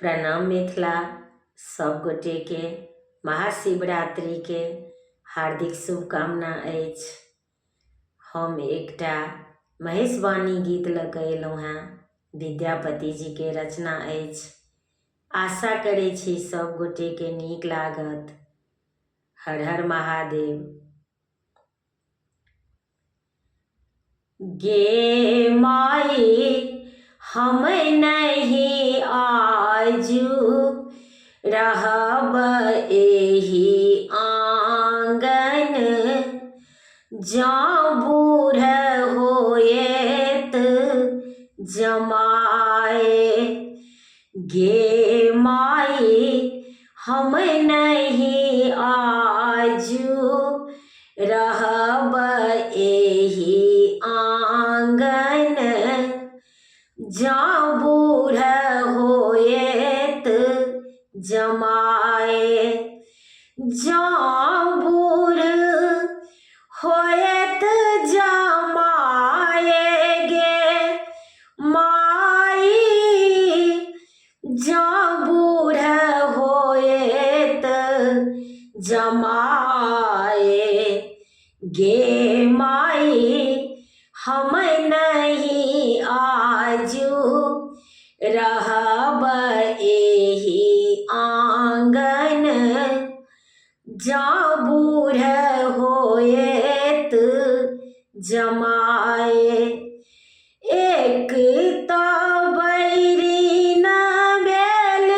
प्रणाम मिथिला। सब गोटे के महाशिवरात्रि के हार्दिक शुभकामना अछि। हम एकटा महेशवाणी गीत लऽ कऽ अयलहुँ हेँ, विद्यापति जी के रचना अछि। आशा करै छी सब गोटे के नीक लागत। हर हर महादेव। गे माई हम नहीं आजू रहब एही आंगन, जँ बूढ़ होएत जमाए। गे माई हम नहीं आजू रहब एही आंगन, जँ बूढ़ होएत जमाए। जँ बूढ़ होएत जमाए गे माई, जँ बूढ़ होएत जमाए। गे माई हम नहीं आजू रहब एही आंगन, जँ बूढ़ होएत जमाए। एक तऽ बैरी न भेल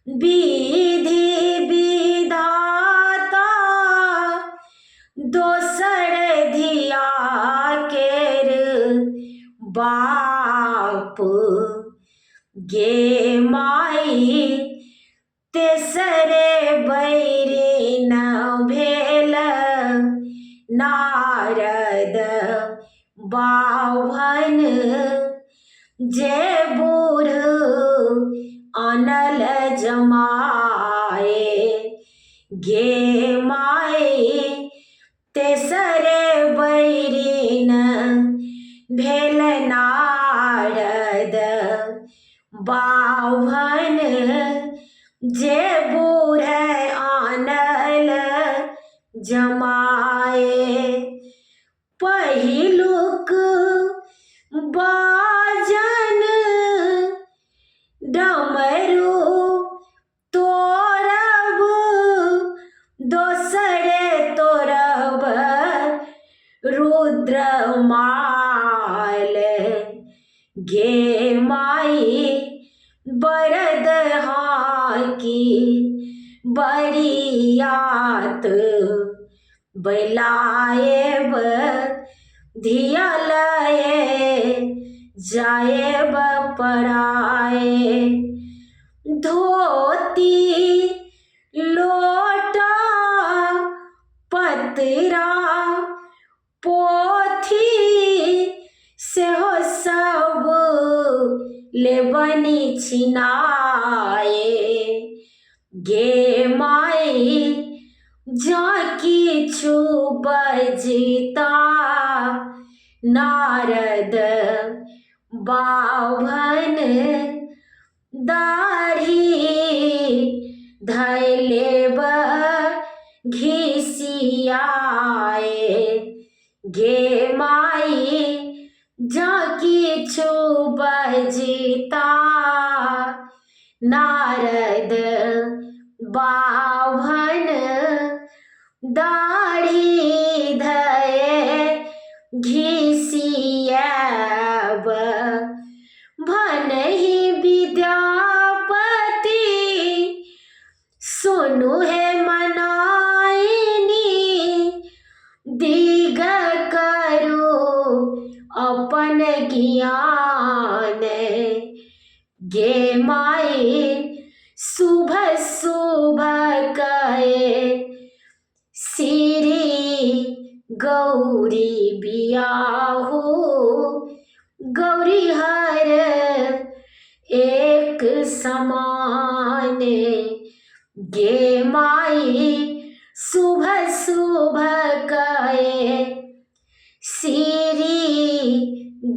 विधि विधाता, दोसर धिया केर बाप। गे माई तेसरे बैरी न भेल नारद बाभन, जे बूढ़ आनल जमाए। गे माई तेसरे बैरी न भेल नारद बाभन, जे बूढ़ आनल जमाए। पहिलुक बाजन डमरू तोड़ब, दोसरे तोड़ब रुद्रमाल। गे माई बरद हाकी बरियात, बैलाएब धिया लए जाएब पराए। धोती लोटा पतरा पोथी, सेहो सब लेबनी छिनाए। गे माई जँ किछु बजता नारद बाभन, दाढ़ी धैलेब घिसियाए। गे माई जँ किछु बजता नारद बाभन, दाढ़ी धए घिसियाब। भनहि विद्यापति सुनु हे मनाइनी, दिग करू अपन ज्ञान। गे माई शुभ शुभ कहे श्री गौरी बियाहू, गौरी हर एक समान। गे माई शुभ शुभ कहे श्री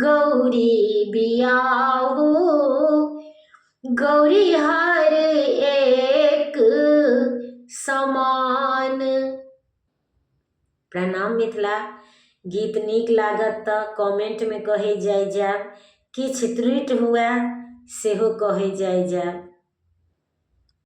गौरी बियाहू, गौरी हर एक समान। प्रणाम मिथिला। गीत नीक लागत तऽ कमेंट में कहे जाय जाब, किछ त्रुटि हुए सेहो कहे जाय जाब।